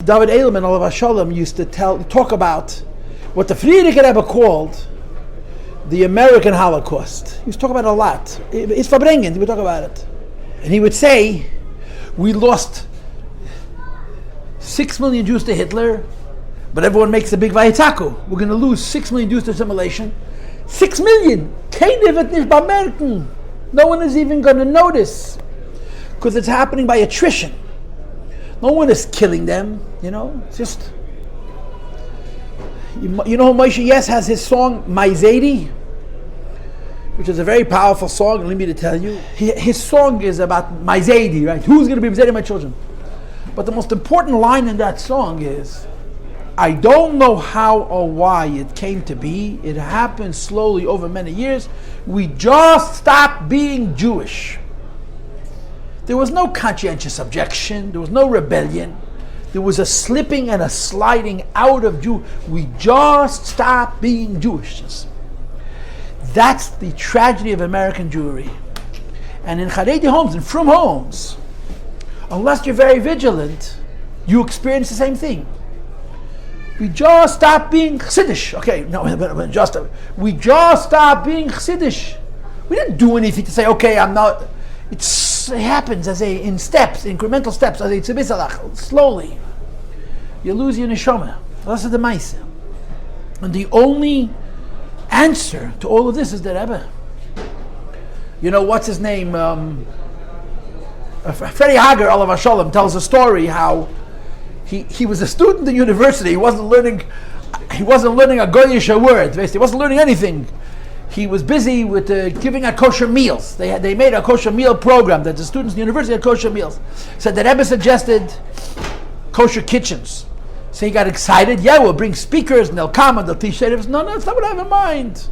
David Eilman, Olav Shalom, used to talk about what the Friedrich Rebbe called the American Holocaust. He was talking about it a lot. It's verbringend, he would talk about it. And he would say, we lost 6 million Jews to Hitler, but everyone makes a big Vayetzaku. We're going to lose 6 million Jews to assimilation. 6 million! Keiner wird nicht bemerken. No one is even going to notice. Because it's happening by attrition. No one is killing them, It's just... You know Moshe Yes has his song, My Zaidi? Which is a very powerful song, let me to tell you. His song is about my Zaidi, right? Who's going to be Zaidi my children? But the most important line in that song is, I don't know how or why it came to be. It happened slowly over many years. We just stopped being Jewish. There was no conscientious objection. There was no rebellion. There was a slipping and a sliding out of Jew. We just stopped being Jewish. That's the tragedy of American Jewry. And in Haredi homes, in frum homes, unless you're very vigilant, you experience the same thing. We just stopped being Chassidish. Okay, no, we just stopped being Chassidish. We didn't do anything to say, okay, I'm not. It happens in steps, incremental steps, as a tzibizalach, slowly. You lose your neshama. That's the ma'aseh. And the only answer to all of this is the Rebbe. What's his name? Freddie Hager, Olav Shalom, tells a story how he was a student in university. He wasn't learning a goyish word. Basically, he wasn't learning anything. He was busy with giving out kosher meals. They made a kosher meal program that the students in the university had kosher meals. So the Rebbe suggested kosher kitchens. So he got excited. Yeah, we'll bring speakers and they'll come and they'll teach shaytivs. No, that's not what I have in mind.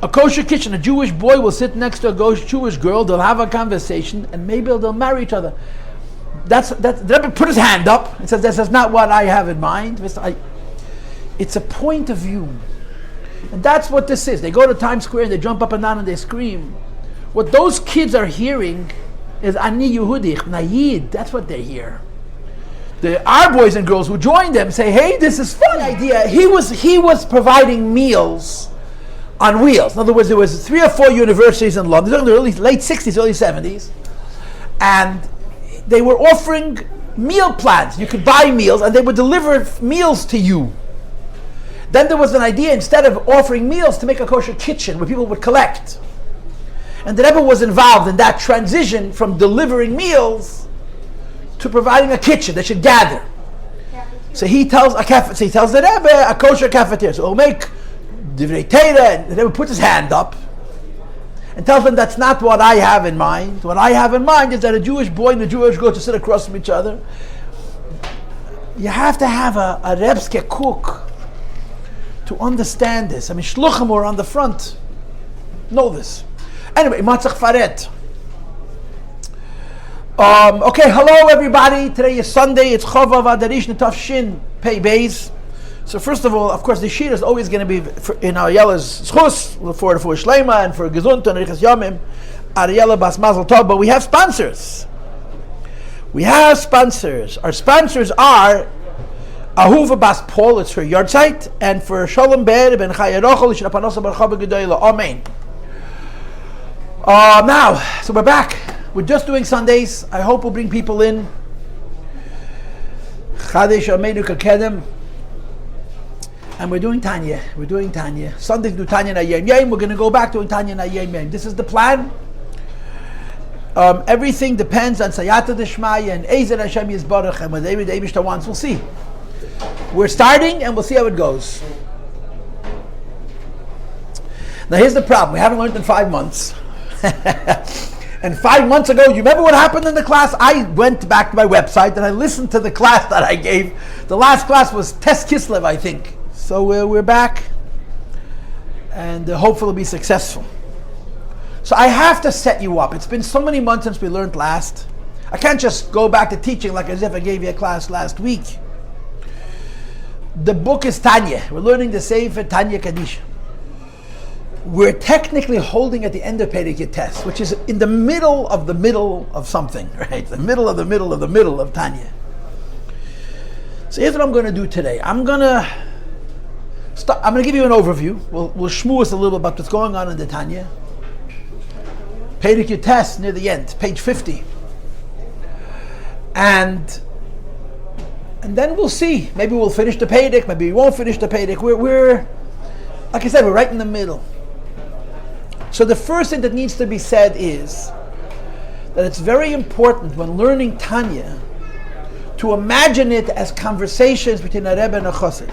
A kosher kitchen. A Jewish boy will sit next to a Jewish girl. They'll have a conversation and maybe they'll marry each other. The Rebbe put his hand up and says, "This is not what I have in mind." It's a point of view. And that's what this is. They go to Times Square and they jump up and down and they scream. What those kids are hearing is Ani Yehudi, Nayid. That's what they hear. Our boys and girls who join them say, hey, this is fun idea. He was providing meals on wheels. In other words, there was 3 or 4 universities in London, in the late 60s, early 70s, and they were offering meal plans. You could buy meals and they would deliver meals to you. Then there was an idea, instead of offering meals, to make a kosher kitchen where people would collect. And the Rebbe was involved in that transition from delivering meals to providing a kitchen that should gather. So he tells the Rebbe a kosher cafeteria. So he'll make divrei Torah, and the Rebbe puts his hand up and tells them that's not what I have in mind. What I have in mind is that a Jewish boy and a Jewish girl to sit across from each other. You have to have a Rebske cook to understand this. I mean, shluchim were on the front. Know this. Anyway, matzach faret. Okay, hello everybody. Today is Sunday. It's Chavav Adarish Netav Shin Pei Beis. So first of all, of course, the shir is always going to be in Ariela's schus for Shleima and for Gesund and Riches Yomim. Ariela Bas Mazel Tov. But we have sponsors. Our sponsors are Ahuva Bas Paul, it's for Yardzeit, and for Shalom Ber Ben Chayarochel Shnapanosah Barchaba Gedoyla. Amen. Now, so we're back. We're just doing Sundays. I hope we'll bring people in. Chadesh Ameinu Kakedem. And we're doing Tanya. Sundays do Tanya na Yom Yom. We're going to go back doing Tanya na Yom Yom. This is the plan. Everything depends on Sayata Deshmaya and Ezer Hashem Yisbarach, and whatever the Eibishter wants, we'll see. We're starting and we'll see how it goes. Now here's the problem. We haven't learned in 5 months. And 5 months ago, you remember what happened in the class? I went back to my website and I listened to the class that I gave. The last class was Tes Kislev, I think. So we're back and hopefully be successful. So I have to set you up. It's been so many months since we learned last. I can't just go back to teaching like as if I gave you a class last week. The book is Tanya. We're learning the Sefer Tanya Kadisha. We're technically holding at the end of Perek Tes, which is in the middle of something, right? The middle of Tanya. So here's what I'm going to do today. I'm going to give you an overview. We'll shmoo us a little bit about what's going on in the Tanya. Perek Yutes near the end, page 50. And then we'll see. Maybe we'll finish the Perek, maybe we won't finish the Perek. We're like I said, we're right in the middle. So the first thing that needs to be said is that it's very important when learning Tanya to imagine it as conversations between a Rebbe and a Chassid.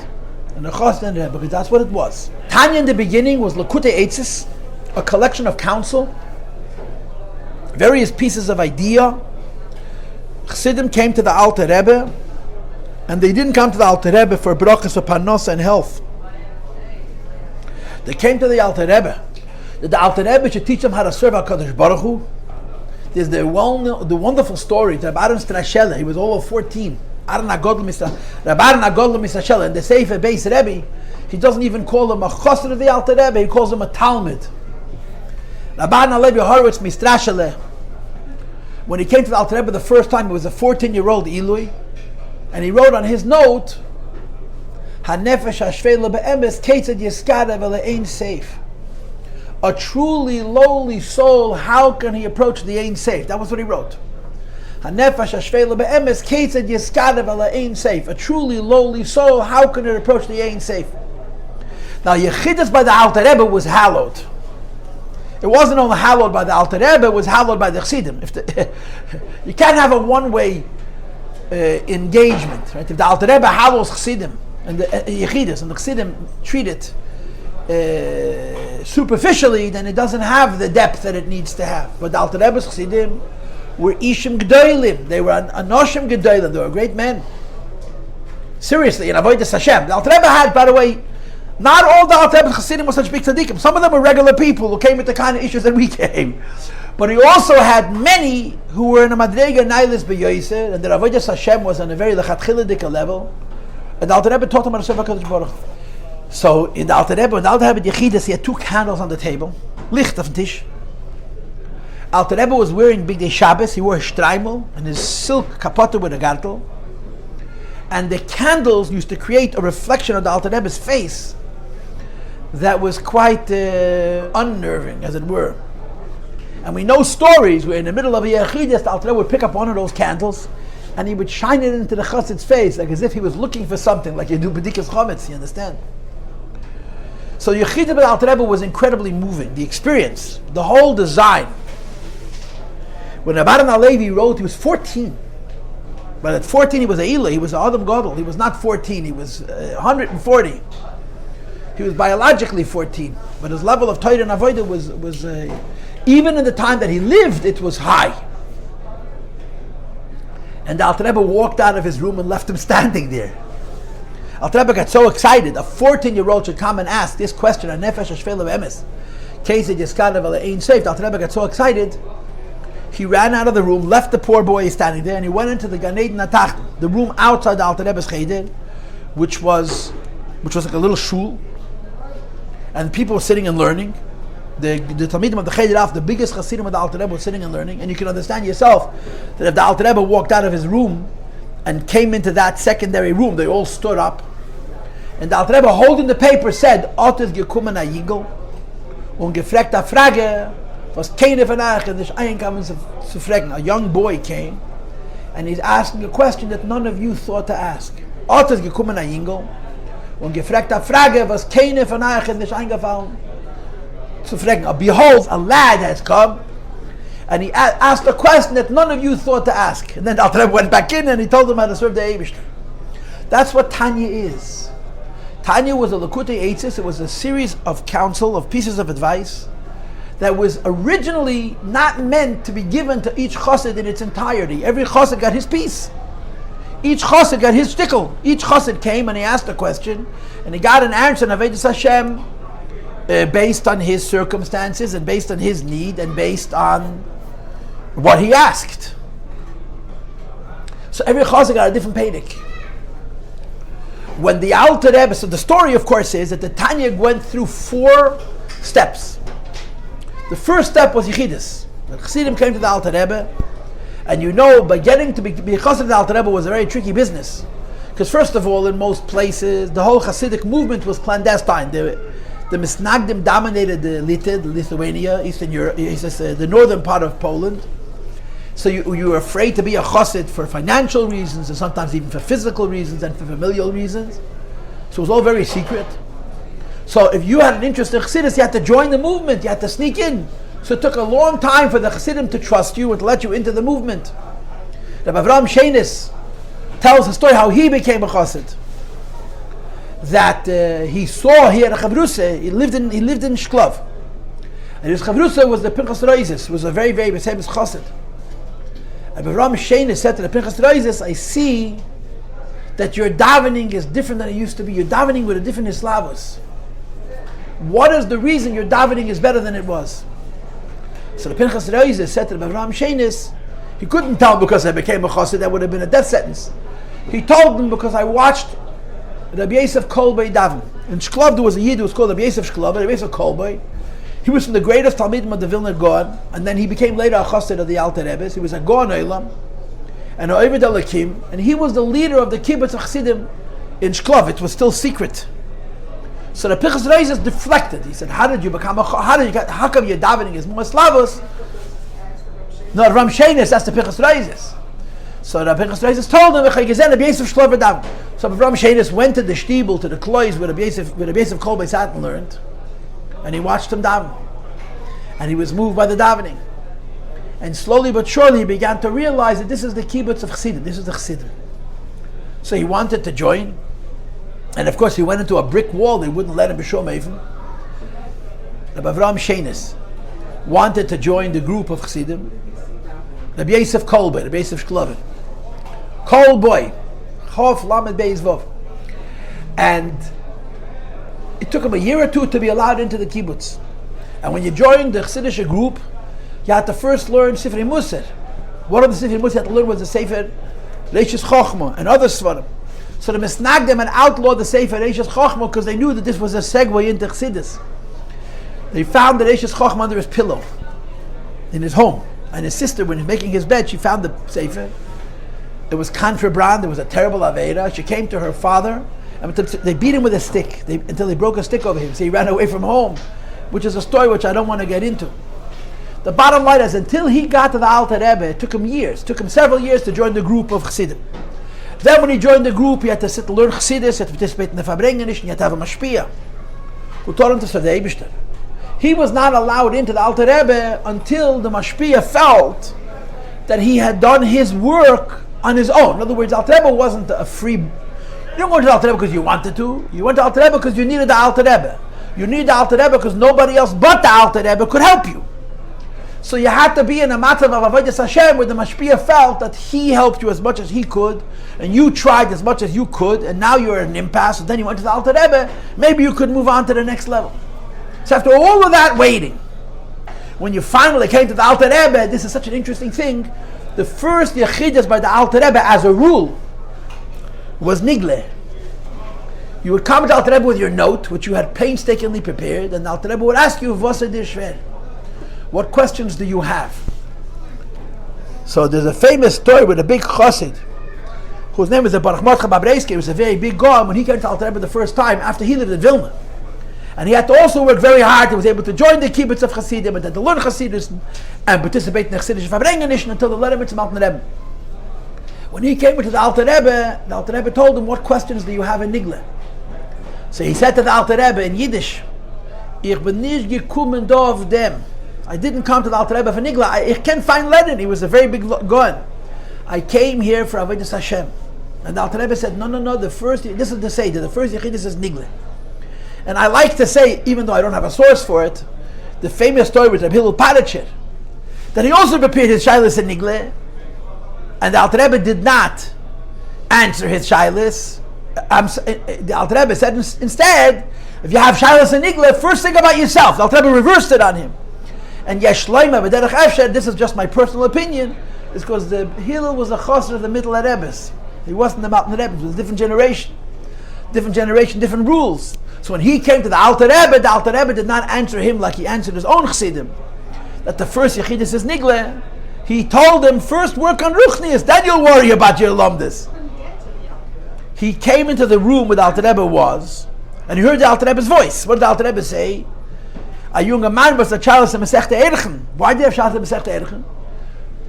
And a Chassid and a Rebbe, because that's what it was. Tanya in the beginning was Lekutei Eitzes, a collection of counsel, various pieces of idea. Chassidim came to the Alter Rebbe, and they didn't come to the Alter Rebbe for brachas, for parnasa and health. They came to the Alter Rebbe that the Alter Rebbe should teach them how to serve HaKadosh Baruch Hu. There's the wonderful story to Rabbi Strashela. He was all of 14. Rabbi Agadol Misrashela. And the Sefer Beis Rebbe, he doesn't even call him a chassid of the Alter Rebbe, he calls him a Talmud. Rabbi Levi Horowitz Mistrashele. When he came to the Alter Rebbe the first time, he was a 14-year-old Ilui, and he wrote on his note, "Hanefesh hashvela be'emes ketzad yiskada v'le'ein seif." A truly lowly soul, how can he approach the Ein Seif? That was what he wrote. Hanefesh hashvela be'emes ketzad yiskada v'le'ein seif. A truly lowly soul, how can it approach the Ein Seif? Now, Yechidus by the Alter Rebbe was hallowed. It wasn't only hallowed by the Alter Rebbe, it was hallowed by the Chassidim. You can't have a one-way engagement, right? If the Alter Rebbe hallows Chassidim and the Yechidus, and the Chassidim treat it superficially, then it doesn't have the depth that it needs to have. But the Alter Rebbe's Chassidim were Ishim G'dolim. They were Anoshim G'dolim. They were great men. Seriously, in Avodas Hashem. The Alter Rebbe had, by the way, not all the Alter Rebbe's Chassidim were such big tzaddikim. Some of them were regular people who came with the kind of issues that we came. But he also had many who were in a Madrega Nailis B'Yoser, and the Avodas Hashem was on a very lechatchilidika level. And the Alter Rebbe taught them how to serve HaKadosh Baruch Hu. So in the Alter Rebbe, when the Alter Rebbe Yechidus, he had 2 candles on the table, licht auf dem Tisch. Alter Rebbe was wearing Big Day Shabbos. He wore a streimel and his silk kapote with a gartel. And the candles used to create a reflection of the Alter Rebbe's face that was quite unnerving, as it were. And we know stories where in the middle of a Yechidus, the Alter Rebbe would pick up one of those candles and he would shine it into the chassid's face, like as if he was looking for something, like you do b'dikas chometz, you understand? So Yechidus by the Alter Rebbe was incredibly moving. The experience, the whole design. When Rabbi Levi wrote, he was 14. But at 14 he was a Ila, he was an Adam Gadol. He was not 14, he was 140. He was biologically 14. But his level of Torah and Avodah was even in the time that he lived, it was high. And the Alter Rebbe walked out of his room and left him standing there. Alter Rebbe got so excited. A 14-year-old should come and ask this question, Nefesh hashvela be'emes ketzad yiskada v'le'ein seif. The Alter Rebbe got so excited, he ran out of the room, left the poor boy standing there, and he went into the Gan Eden HaTacht, the room outside the Alter Rebbe's cheder, which was like a little shul, and people were sitting and learning. The Talmidim of the Cheder, the biggest Chassidim of the Alter Rebbe, was sitting and learning, and you can understand yourself that if the Alter Rebbe walked out of his room and came into that secondary room, they all stood up, and the Alter Rebbe, holding the paper, said, "Otis gekommen a Yigel und gefragt a Frage, was keine von euch in dich einkommen zu fragen." A young boy came, and he's asking a question that none of you thought to ask. Otis gekommen a Yigel und gefragt a Frage, was keine von euch in dich eingefallen zu fragen. Behold, a lad has come, and he asked a question that none of you thought to ask. And then Alter Rebbe went back in and he told them how to serve the Eibishter. That's what Tanya is. Tanya was a Lekutei Eitzes. It was a series of counsel, of pieces of advice that was originally not meant to be given to each chassid in its entirety. Every chassid got his piece. Each chassid got his shtickle. Each chassid came and he asked a question, and he got an answer in Avodas Hashem based on his circumstances and based on his need and based on what he asked. So every chassid got a different pedic. When the Alter Rebbe, so the story of course is that the Tanya went through 4 steps. The first step was Yechidus. The Chassidim came to the Alter Rebbe, and you know, by getting to be a chassid of the Alter Rebbe was a very tricky business, Because first of all, in most places, the whole Hasidic movement was clandestine. The Misnagdim dominated the Lithuania, Eastern Europe, the northern part of Poland. So you were afraid to be a Chassid for financial reasons, and sometimes even for physical reasons and for familial reasons. So it was all very secret. So if you had an interest in Chassidus, you had to join the movement, you had to sneak in. So it took a long time for the Chassidim to trust you and to let you into the movement. Rabbi Avraham Shenis tells the story how he became a Chassid. That he had a Chavrusa, he lived in Shklov. And his Chavrusa was the Pinchas Reizes, was a very, very famous Chassid. Rabbi Avraham Shenis said to the Pinchas Reizes, I see that your davening is different than it used to be. You're davening with a different Islavus. What is the reason your davening is better than it was? So the Pinchas Reizes said to Rabbi Avraham Shenis, he couldn't tell because I became a Chassid, that would have been a death sentence. He told them because I watched Rabbi Yosef Kolbei daven. In Shklov there was a Yid who was called Rabbi Yosef Shklov, Rabbi Yosef Kolbei. He was from the greatest Talmidim of the Vilna Gaon, and then he became later a Chassid of the Alter Rebbe. He was a Gaon Olam, and a Oived Elakim, and he was the leader of the kibbutz of Chassidim in Shklov. It was still secret. So the Pinchas Reizes deflected. He said, how come your davening is more slavos? No, Ram Shenis, that's the Pinchas Reizes. So the Pinchas Reizes told him, so Ram Shenis went to the shtibel, to the klois where the Yosef Kolbei sat and learned, and he watched him daven. And he was moved by the davening. And slowly but surely he began to realize that this is the kibbutz of Chassidim, this is the Chassidim. So he wanted to join, and of course he went into a brick wall, they wouldn't let him be Shom even. Rabbi Avraham Shenis wanted to join the group of Chassidim. Rabbi Yosef Kolbei, Rabbi Yosef Shklovin, Kolbei, Chof Lamed Beis Vov. And it took him a year or two to be allowed into the kibbutz. And when you joined the Chassidish group, you had to first learn Sifrei Musar. One of the Sifrei Musar you had to learn was the Sefer Reishis Chochma and other Svarim. So the Misnagdim and outlawed the Sefer Reishis Chochma because they knew that this was a segue into Chassidus. They found the Reishis Chochma under his pillow in his home. And his sister, when he was making his bed, she found the Sefer. It was contraband, it was a terrible Aveira. She came to her father, and they beat him with a stick until they broke a stick over him. So he ran away from home, which is a story which I don't want to get into. The bottom line is, until he got to the Alter Rebbe, it took him several years to join the group of Chassidim. Then when he joined the group, he had to sit and learn Chassidus, he had to participate in the Fabrenganish, and he had to have a Mashpia who taught him to serve the Eibishter. He was not allowed into the Alter Rebbe until the Mashpia felt that he had done his work on his own. In other words, Alter Rebbe wasn't a free... You didn't go to the Alter Rebbe because you wanted to. You went to Alter Rebbe because you needed the Alter Rebbe. You needed the Alter Rebbe because nobody else but the Alter Rebbe could help you. So you had to be in a matzav of Avodas Hashem where the Mashpia felt that he helped you as much as he could, and you tried as much as you could, and now you're at an impasse, and then you went to the Alter Rebbe, maybe you could move on to the next level. So after all of that waiting, when you finally came to the Alter Rebbe, this is such an interesting thing, the first Yechidus by the Alter Rebbe as a rule was Nigle. You would come to the Alter Rebbe with your note, which you had painstakingly prepared, and the Alter Rebbe would ask you, "Vos dir schwer?" What questions do you have? So there's a famous story with a big chassid, whose name is the Baruch Mordechai Babreisky. He was a very big guy when he came to Alter Rebbe the first time after he lived in Vilna. And he had to also work very hard. He was able to join the kibbutz of Chassidim and then to learn Chassidus and participate in the Chassidish Fabrenganish until they let him into Alter Rebbe. When he came into the Alter Rebbe told him, "What questions do you have in Nigle?" So he said to the Alter Rebbe in Yiddish, "Ich bin nicht gekommen da auf dem. I didn't come to the Alter Rebbe for Nigla. I can't find Lenin." He was a very big gun. "I came here for Avodas Hashem." And the Alter Rebbe said, No, this is the Seder, the first Yechidus is Nigla. And I like to say, even though I don't have a source for it, the famous story with Rabbi Hillel Paritcher, that he also prepared his Shilas in Nigla, and the Alter Rebbe did not answer his Shilas. The Alter Rebbe said instead, if you have Shilas in Nigla, first think about yourself. The Alter Rebbe reversed it on him. And Yesh Shloima B'derech Efsher, this is just my personal opinion, is because the Hillel was a chassid of the middle Rebbes. He wasn't the Mountain Rebbes, it was a different generation, different rules. So when he came to the Alter Rebbe did not answer him like he answered his own chassidim, that the first Yechidus is Nigle. He told him, first work on Ruchnius, then you'll worry about your Lomdus. he came into the room where the Alter Rebbe was, and he heard the Alter Rebbe's voice. What did the Alter Rebbe say? A younger man was a child of Masechta Erchen. Why did he have Shas Masechta Erchen?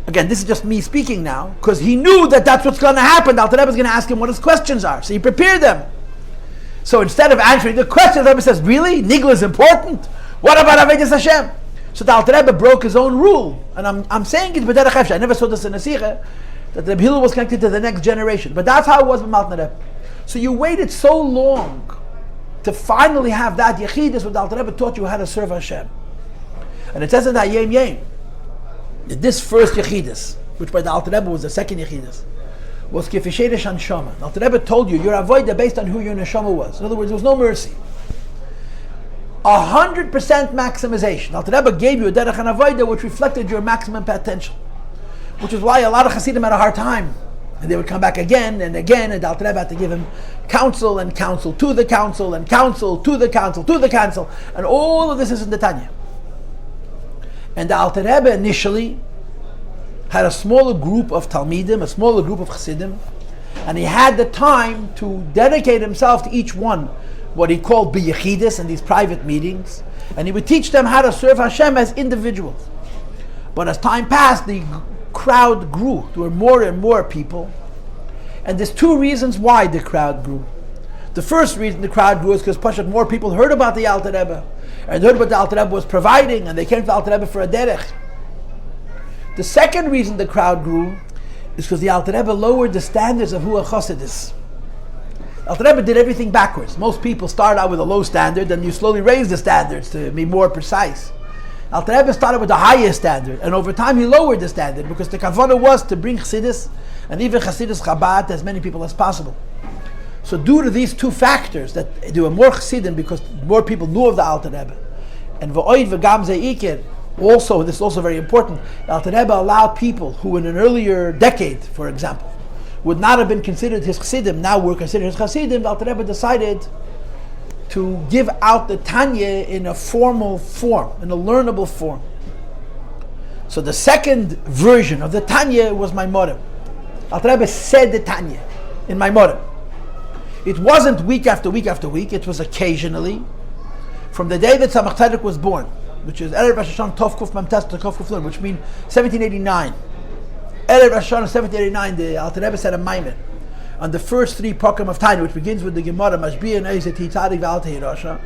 Again, this is just me speaking now, because he knew that that's what's going to happen. The Alter Rebbe is going to ask him what his questions are, so he prepared them. So instead of answering the question, the Rebbe says, really? Nigla is important? What about Avodas Hashem? So the Alter Rebbe broke his own rule. And I'm saying it b'derech hefsher. I never saw this in a Sikha, that the Hillel was connected to the next generation. But that's how it was with Maltner Rebbe. So you waited so long to finally have that Yechidus where the Alter Rebbe taught you how to serve Hashem. And it says in that Yem Yem, that this first Yechidus, which by the Alter Rebbe was the second Yechidus, was Kefishedesh Hanshama. The Alter Rebbe told you, your avodah based on who your neshama was. In other words, there was no mercy. 100% maximization. The Alter Rebbe gave you a derech and avodah which reflected your maximum potential. Which is why a lot of Hasidim had a hard time. And they would come back again and again, and the Alter Rebbe had to give him counsel and counsel to the counsel and counsel to the counsel to the counsel. And all of this is in the Tanya. And the Alter Rebbe initially had a smaller group of Talmidim, a smaller group of Chassidim, and he had the time to dedicate himself to each one, what he called b'yechidus, in these private meetings, and he would teach them how to serve Hashem as individuals. But as time passed, the crowd grew. There were more and more people, and there's two reasons why the crowd grew. The first reason the crowd grew is because more people heard about the Alter Rebbe, and heard what the Alter Rebbe was providing, and they came to the Alter Rebbe for a derech. The second reason the crowd grew is because the Alter Rebbe lowered the standards of who a chassid is. The Alter Rebbe did everything backwards. Most people start out with a low standard, and you slowly raise the standards to be more precise. The Alter Rebbe started with the highest standard, and over time he lowered the standard because the kavanah was to bring chassidus, and even chassidus Chabad, to as many people as possible. So due to these two factors, that there were more chassidim because more people knew of the Alter Rebbe, and v'oid v'gam ze'ikir, also, this is also very important, the Alter Rebbe allowed people who in an earlier decade, for example, would not have been considered his chassidim, now were considered his chassidim. The Alter Rebbe decided to give out the Tanya in a formal form, in a learnable form. So the second version of the Tanya was Maimorim. Alter Rebbe said the Tanya in Maimorim. It wasn't week after week after week, it was occasionally, from the day that Tzemach Tzedek was born, which is Erev Rosh Hashanah Tov Kuf Mem Tes to Tov Kuf Nun, which means 1789. Erev Rosh Hashanah 1789, the Alter Rebbe said a maimer on the first three Pakim of Tanya, which begins with the Gemara Mashbi and Eizet Hitzadik V'Altei Rasha.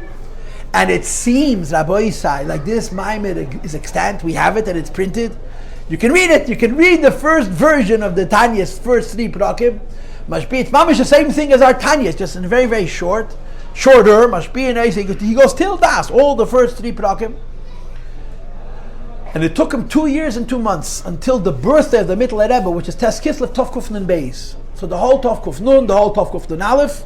And it seems, Rabbi Yossi, like this maimer is extant. We have it and it's printed. You can read it. You can read the first version of the Tanya's first three Pakim. Mashbi, it's mamish the same thing as our Tanya. It's just in very very shorter. Mashbi and Eizet. He goes till Das, all the first three Pakim. And it took him 2 years and 2 months until the birthday of the Mittler Rebbe, which is Tes Kislev Tov Kuf Nun Beis. So the whole Tov Kuf Nun, the whole Tov Kuf Nun Aleph,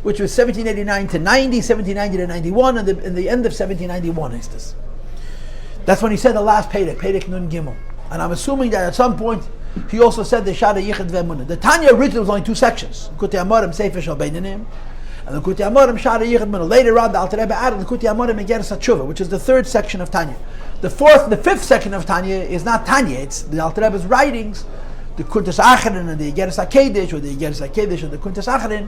which was 1789 to 90, 1790 to 91, and in the end of 1791 is this. That's when he said the last Perek Nun Gimel. And I'm assuming that at some point he also said the Shara Yichud Ve'emunah. The Tanya originally was only 2 sections: Likutei Amorim Sefer Shel Beinanim, and the Likutei Amorim Shara Yichud Ve'emunah. Later on, the Alter Rebbe added the Likutei Amorim Igeres HaTshuva, which is the 3rd section of Tanya. The 5th section of Tanya is not Tanya; it's the Alter Rebbe's writings, the Kuntas Acharin and the Igeres HaKedesh, or the Igeres HaKedesh and the Kuntas Acharin,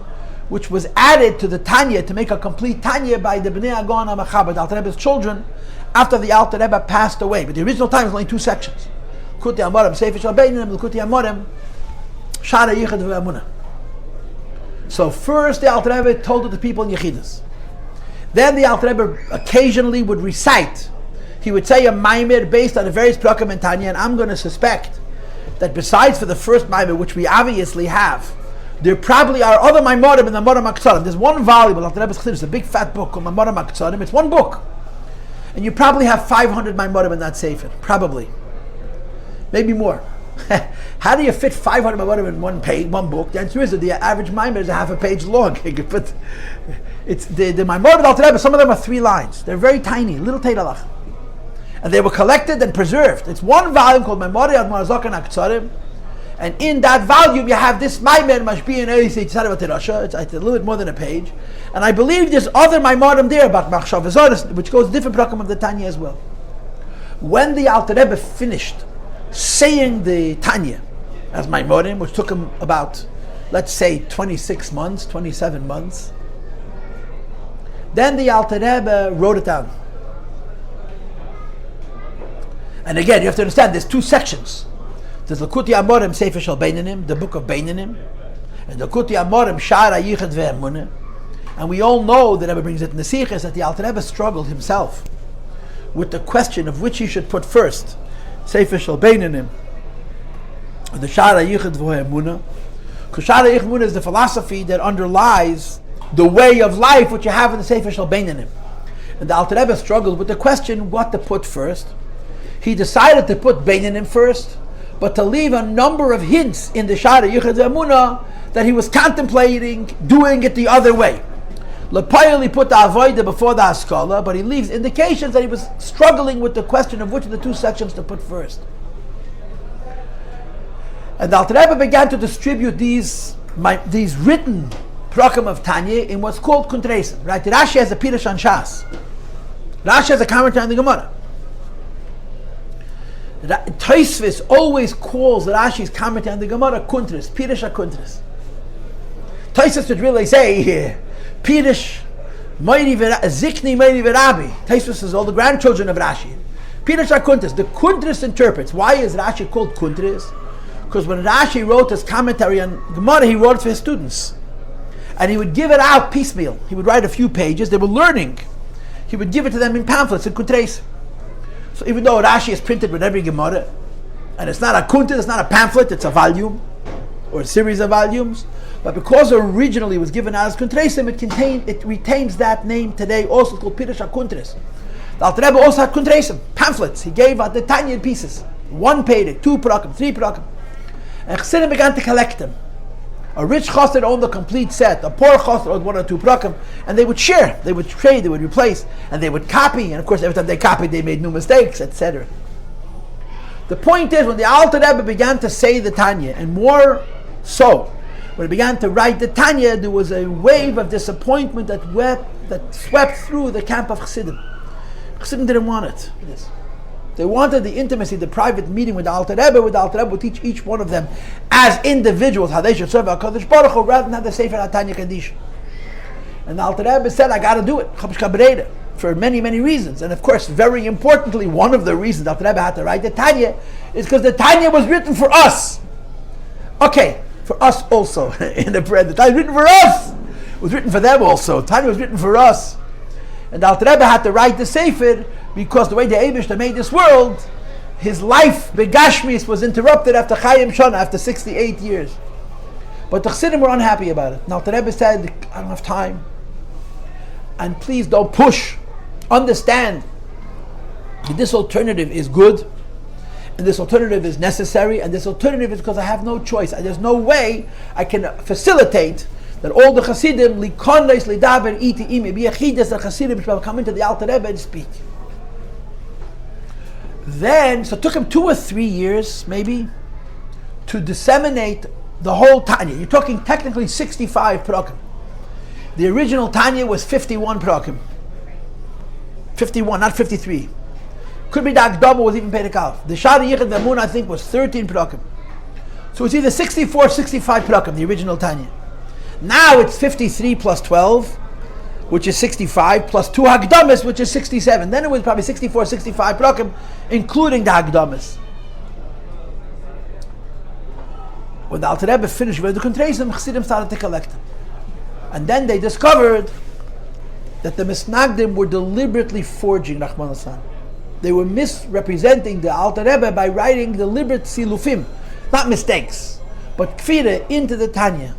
which was added to the Tanya to make a complete Tanya by the Bnei Agon HaMachaber, the Alter Rebbe's children, after the Alter Rebbe passed away. But the original Tanya was only 2 sections: Likutei Amorim Sefer Shel Beinanim, Likutei Amorim Shara Yichud Ve'emunah. So first the Alter Rebbe told it to people in Yechidus. Then the Alter Rebbe occasionally would recite. He would say a maimer based on the various Prakim in Tanya, and I'm going to suspect that besides for the first maimer, which we obviously have, there probably are other maimorim in the Maimorim HaKetzarim. There's one volume of Alter Rebbe's Chassidus, it's a big fat book called Maimorim HaKetzarim. It's one book, and you probably have 500 maimorim in that sefer, probably, maybe more. How do you fit 500 maimorim in one book? The answer is that the average maimer is a half a page long. But it's the maimorim of Alter Rebbe. Some of them are 3 lines. They're very tiny, little teidalach. And they were collected and preserved. It's one volume called Memory of Marazok and Akhtsarim. And in that volume you have this Maimer Mashbi and Eisei Tzarav Terasha. It's a little bit more than a page. And I believe there's other Maimarim there about Machshav Zoros, which goes different Prakim of the Tanya as well. When the Alter Rebbe finished saying the Tanya as Maimarim, which took him about let's say 26 months, 27 months. Then the Alter Rebbe wrote it down. And again, you have to understand, there's two sections. There's Likutei Amorim Sefer Shel Beinanim, the book of Beinanim, and Likutei Amorim Shara Yichud Ve'emunah. And we all know, the Rebbe brings it in the Sichos, that the Alter Rebbe struggled himself with the question of which he should put first, Sefer Shel Beinanim, or the Shara Yichud Ve'emunah. Because Shara Yichud Ve'emunah is the philosophy that underlies the way of life which you have in the Sefer Shel Beinanim. And the Alter Rebbe struggled with the question what to put first. He decided to put Beinanim first, but to leave a number of hints in the Shara Yichud Ve'emunah that he was contemplating doing it the other way. Paltiel, he put the Avodah before the Haskalah, but he leaves indications that he was struggling with the question of which of the two sections to put first. And the Alter Rebbe began to distribute these written Prakim of Tanya in what's called Kuntreisen. Right? Rashi has a Pirush on Shas. Rashi has a commentary on the Gemara. Tosfos always calls Rashi's commentary on the Gemara Kuntris, Pirush HaKuntris. Tosfos would really say Pirush Zikni Meiri V'Rabbi. Tosfos is all the grandchildren of Rashi. Pirush HaKuntris. The Kuntris interprets. Why is Rashi called Kuntris? Because when Rashi wrote his commentary on Gemara, he wrote it for his students. And he would give it out piecemeal. He would write a few pages. They were learning. He would give it to them in pamphlets, in Kuntreis. So even though Rashi is printed with every Gemara, and it's not a Kuntreis, it's not a pamphlet, it's a volume, or a series of volumes, but because originally it was given out as Kuntreisim, it retains that name today, also called Pirush HaKuntris. The Alter Rebbe also had Kuntreisim, pamphlets. He gave out the Tanya in pieces. 1 page, 2 prakim, 3 prakim. And Chassidim began to collect them. A rich chassid owned the complete set. A poor chassid owned 1 or 2 prakim, and they would share, they would trade, they would replace, and they would copy. And of course, every time they copied, they made new mistakes, etc. The point is, when the Alter Rebbe began to say the Tanya, and more so, when he began to write the Tanya, there was a wave of disappointment that swept through the camp of Chassidim. Chassidim didn't want it. They wanted the intimacy, the private meeting with the Alter Rebbe, where the Alter Rebbe would teach each one of them as individuals how they should serve HaKadosh Baruch Hu, rather than have the Sefer HaTanya Kaddish. And the Alter Rebbe said, I got to do it, Chapish Kabreida, for many, many reasons. And of course, very importantly, one of the reasons the Alter Rebbe had to write the Tanya is because the Tanya was written for us. Okay, for us also. In the prayer, the Tanya was written for us. It was written for them also. Tanya was written for us. And the Alter Rebbe had to write the Sefer because the way the Eibishter made this world, his life, Begashmis, was interrupted after Chayim Shana, after 68 years. But the Chassidim were unhappy about it. And Alter Rebbe said, I don't have time. And please don't push. Understand that this alternative is good, and this alternative is necessary, and this alternative is because I have no choice. There's no way I can facilitate that all the Chassidim, likondes, lidaber, iti, imi, biyachides, the Chassidim shall come into the Alter Rebbe and speak. Then, so it took him 2 or 3 years, maybe, to disseminate the whole Tanya. You're talking technically 65 prakim. The original Tanya was 51 prakim. 51, not 53. Could be the Akdama was even Perek Aleph. The Shara Yichud Ve'emunah, I think, was 13 prakim. So it's either 64 or 65 prakim, the original Tanya. Now it's 53 plus 12, which is 65, plus 2 Hagdamas, which is 67. Then it was probably 64, 65 prakim, including the Hagdamas. When the Alter Rebbe finished with the Kuntreisim, Chassidim started to collect them. And then they discovered that the Misnagdim were deliberately forging Rahman Hassan. They were misrepresenting the Alter Rebbe by writing deliberate silufim, not mistakes, but kfira into the Tanya.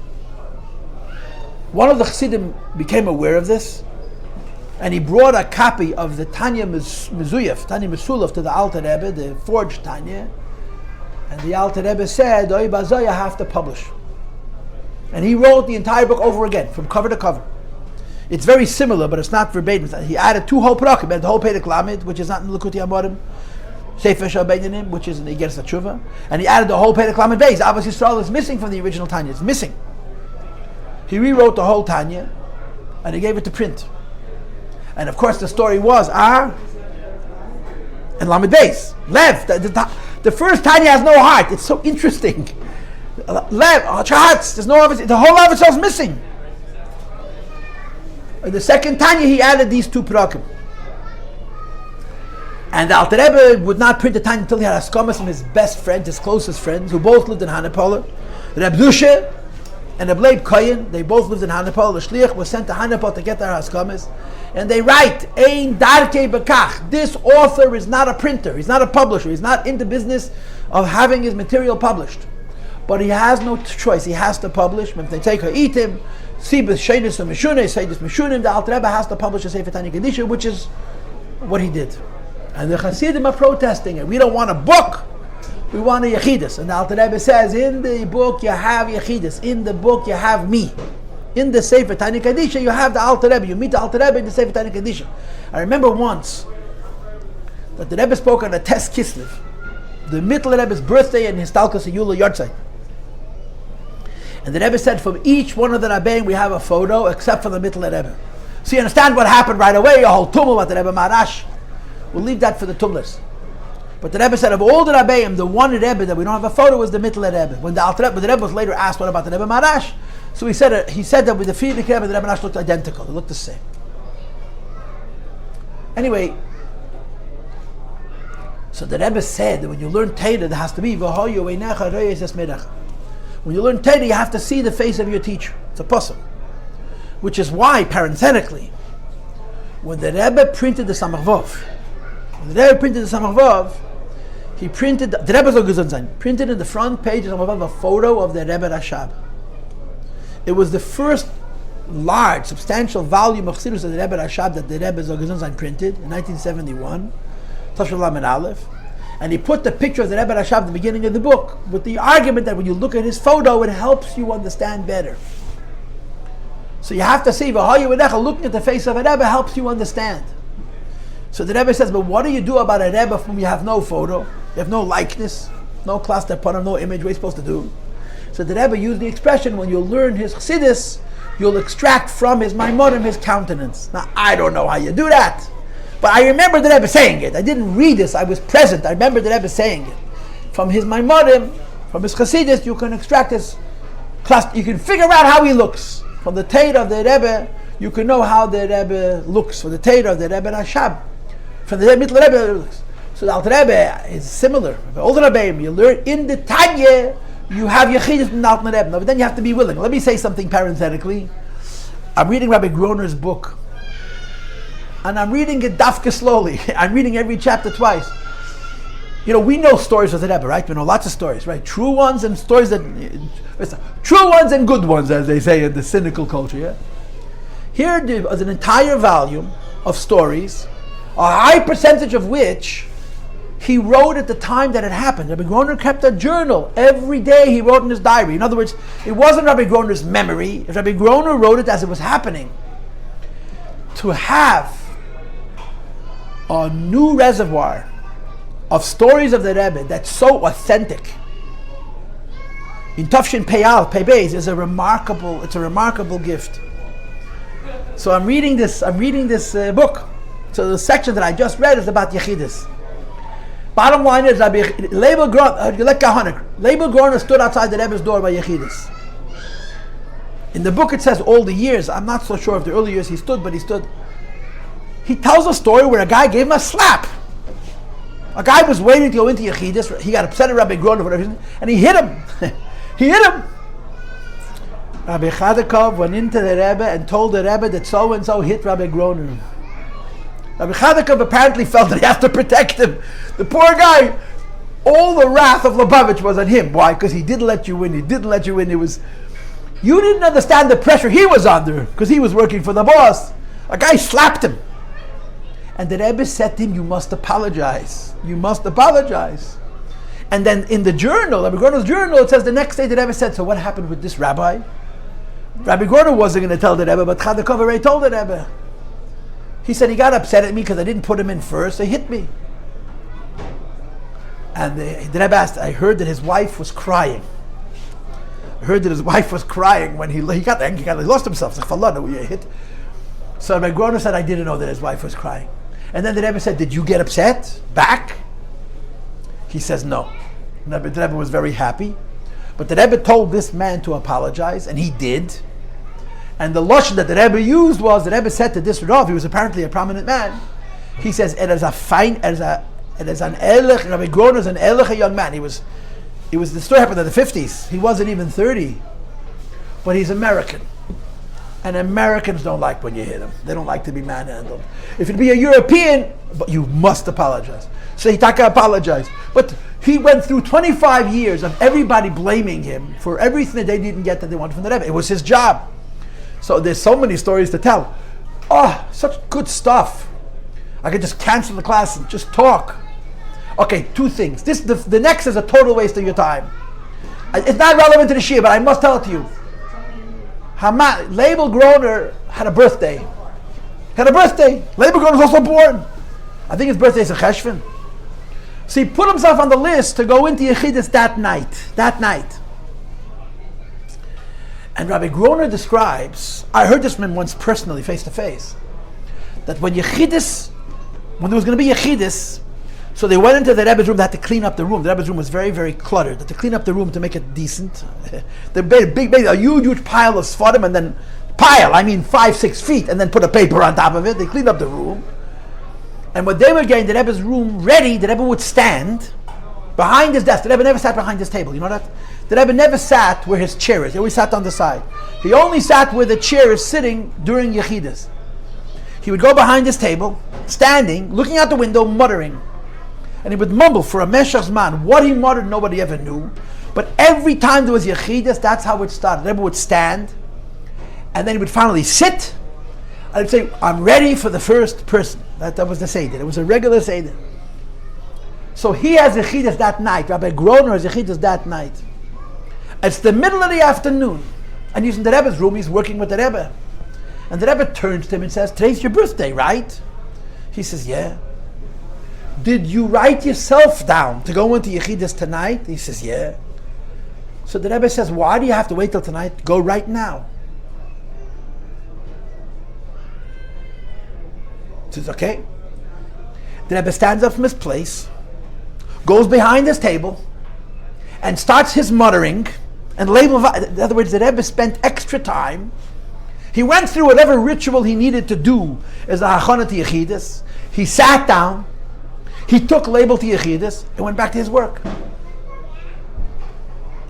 One of the Chassidim became aware of this, and he brought a copy of the Tanya Mezuyef, Tanya Mesulaf, to the Alter Rebbe, the forged Tanya, and the Alter Rebbe said, Oy Bazoy, I have to publish. And he wrote the entire book over again, from cover to cover. It's very similar, but it's not verbatim. He added 2 whole prakim, and the whole Perek Lamed, which is not in Likutei Amorim, Sefer Shel Beinanim, which is in the Igeres HaTshuva, and he added the whole Perek Lamed Beis. Abbas Yisrael is missing from the original Tanya. It's missing. He rewrote the whole Tanya, and he gave it to print. And of course the story was, and Lamed Beis, Lev, the first Tanya has no heart. It's so interesting. Lev, Chahatz, there's no Avitzal, the whole Avitzal is missing. In the second Tanya, he added these two prakim. And the Alter Rebbe would not print the Tanya until he had Haskamas from his best friend, his closest friends, who both lived in Hanepal. Reb Zushe and Reb Leib Koyen, they both lived in Hanepal. The Shliach was sent to Hanepal to get their Haskamas. And they write, Ein Darkei Bekach. This author is not a printer, he's not a publisher, he's not in the business of having his material published. But he has no choice, he has to publish. If they take Ha'itim, Sibis, Sheinis, and Mishunim, Seidis, Mishunim, the Alter Rebbe has to publish a Sefer Tanya Kedisha, which is what he did. And the Hasidim are protesting it. We don't want a book, we want a Yechidus. And the Alter Rebbe says, in the book you have Yechidus, in the book you have me. In the Sefer Tanya Kedisha you have the Alter Rebbe. You meet the Alter Rebbe in the Sefer Tanya Kedisha. I remember once that the Rebbe spoke on a Tes Kislev, the Mittler Rebbe's birthday and his Talkas Yula Yortzeit. And the Rebbe said, from each one of the Rabbeim we have a photo, except for the Mittler Rebbe. So you understand what happened right away, a whole tumult about the Rebbe Marash. We'll leave that for the tumblers. But the Rebbe said, of all the Rabbeim, the one Rebbe that we don't have a photo was the Mittler Rebbe. When the Rebbe was later asked, what about the Rebbe Marash? So he said that with the Friedrich Rebbe, the Rebbe Marash looked identical. They looked the same. Anyway, so the Rebbe said that when you learn Torah, there has to be when you learn Torah, you have to see the face of your teacher. It's a puzzle. Which is why, parenthetically, when the Rebbe printed the Samach Vov, he printed, the Rebbe Zoguzanzain, printed in the front page of Samach Vov a photo of the Rebbe Rashab. It was the first large, substantial volume of Chassidus of the Rebbe Rashab that the Rebbe Zoguzanzain printed in 1971, Tafshel Lamed Aleph. And he put the picture of the Rebbe Rashab at the beginning of the book with the argument that when you look at his photo, it helps you understand better. So you have to see, looking at the face of a Rebbe helps you understand. So the Rebbe says, but what do you do about a Rebbe from you have no photo, you have no likeness, no cluster upon him, no image, what are you supposed to do? So the Rebbe used the expression, when you learn his Chassidus, you'll extract from his Maimonim his countenance. Now, I don't know how you do that. But I remember the Rebbe saying it. I didn't read this, I was present. I remember the Rebbe saying it. From his Maimonim, from his Chassidus, you can extract his cluster. You can figure out how he looks. From the Torah of the Rebbe, you can know how the Rebbe looks. From the Torah of the Rebbe Rashab. From the Mittler Rebbe looks. So the Alter Rebbe is similar. The older Rebbe, you learn in the Tanya, you have Yechidus from the Alter Rebbe. But then you have to be willing. Let me say something parenthetically. I'm reading Rabbi Groner's book. And I'm reading it dafka slowly. I'm reading every chapter twice. You know, we know stories of the Rebbe, right? We know lots of stories, right? True ones and stories that... True ones and good ones, as they say in the cynical culture, yeah? Here is an entire volume of stories, a high percentage of which he wrote at the time that it happened. Rabbi Groner kept a journal. Every day he wrote in his diary. In other words, it wasn't Rabbi Groner's memory. Rabbi Groner wrote it as it was happening. To have a new reservoir of stories of the Rebbe that's so authentic in Tafshin Peyal, Peybeis is a remarkable gift. So I'm reading this book. So the section that I just read is about Yechidus. Bottom line is, Leibel Groner stood outside the Rebbe's door by Yechidus. In the book it says all the years. I'm not so sure of the early years he stood, but he stood. He tells a story where a guy gave him a slap. A guy was waiting to go into Yechidus. He got upset at Rabbi Groner for whatever reason, and he hit him. He hit him. Rabbi Chadakov went into the Rebbe and told the Rebbe that so-and-so hit Rabbi Groner. Rabbi Chadakov apparently felt that he has to protect him. The poor guy, all the wrath of Lubavitch was on him. Why? Because he didn't let you win. He didn't let you win. You didn't understand the pressure he was under because he was working for the boss. A guy slapped him. And the Rebbe said to him, you must apologize. You must apologize. And then in the journal, Rabbi Groner's journal, it says the next day the Rebbe said, so what happened with this rabbi? Rabbi Groner wasn't going to tell the Rebbe, but Chadakov already told the Rebbe. He said he got upset at me because I didn't put him in first. They hit me. And the Rebbe asked, I heard that his wife was crying. When he got angry, he lost himself. He hit. So Rabbi Groner said, I didn't know that his wife was crying. And then the Rebbe said, did you get upset back? He says, no. The Rebbe was very happy. But the Rebbe told this man to apologize, and he did. And the lashon that the Rebbe used was, the Rebbe said to this Rav, he was apparently a prominent man, he says, it is an Ehrlich, Rabbi Groner is an Ehrlich, a young man. He was, the story happened in the 50s. He wasn't even 30. But he's American. And Americans don't like when you hit them. They don't like to be manhandled. If it'd be a European, but you must apologize. So he apologized. But he went through 25 years of everybody blaming him for everything that they didn't get that they wanted from the Rebbe. It was his job. So there's so many stories to tell. Oh, such good stuff. I could just cancel the class and just talk. Okay, two things. The next is a total waste of your time. It's not relevant to the Shia, but I must tell it to you. Label Groner had a birthday. Label Groner was also born. I think his birthday is a Cheshvan. So he put himself on the list to go into Yechidus that night. And Rabbi Groner describes, I heard this from him once personally, face to face, that when there was going to be Yechidus, so they went into the Rebbe's room, they had to clean up the room. The Rebbe's room was very, very cluttered. They had to clean up the room to make it decent. They made a huge pile of Sfarim, and then 5-6 feet, and then put a paper on top of it. They cleaned up the room. And when they were getting the Rebbe's room ready, the Rebbe would stand behind his desk. The Rebbe never sat behind his table, you know that? The Rebbe never sat where his chair is. He always sat on the side. He only sat where the chair is sitting during Yechidus. He would go behind his table, standing, looking out the window, muttering. And he would mumble for a meshach zman. What he muttered, nobody ever knew. But every time there was Yechidus, that's how it started. The Rebbe would stand, and then he would finally sit, and he'd say, I'm ready for the first person. That was the Seder. It was a regular Seder. So he has Yechidus that night. Rabbi Groner has Yechidus that night. It's the middle of the afternoon, and he's in the Rebbe's room, he's working with the Rebbe. And the Rebbe turns to him and says, today's your birthday, right? He says, yeah. Did you write yourself down to go into Yechidus tonight? He says, yeah. So the Rebbe says, why do you have to wait till tonight? Go right now. He says, okay. The Rebbe stands up from his place, goes behind his table, and starts his muttering, and label. In other words, the Rebbe spent extra time. He went through whatever ritual he needed to do as a hachana to Yechidus. He sat down, he took label to Yechidus, and went back to his work.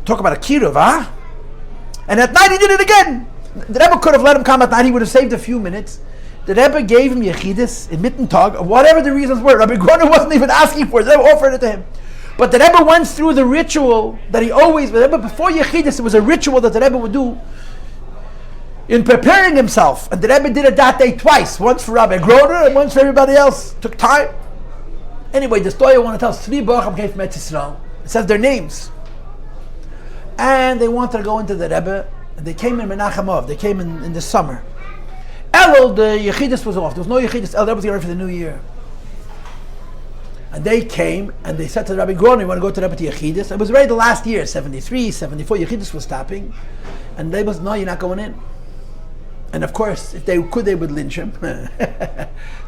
Talk about a kiruv, huh? And at night he did it again. The Rebbe could have let him come at night, he would have saved a few minutes. The Rebbe gave him Yechidus in mitten tag, whatever the reasons were. Rabbi Groner wasn't even asking for it, the Rebbe offered it to him. But the Rebbe went through the ritual that he always, the Rebbe, before Yechidus, it was a ritual that the Rebbe would do in preparing himself. And the Rebbe did it that day twice, once for Rabbi Groner and once for everybody else. It took time. Anyway, the story I want to tell, Tzvi Bochum came from Eretz Yisrael. It says their names. And they wanted to go into the Rebbe, and they came in Menachemov, they came in the summer. Elul, the Yechidus was off. There was no Yechidus. Elul was getting ready for the new year. And they came and they said to Rabbi Groner, you want to go to Rebbe to Yechidus? It was already the last year, 73, 74, Yechidus was stopping. And they was, no, you're not going in. And of course, if they could, they would lynch him.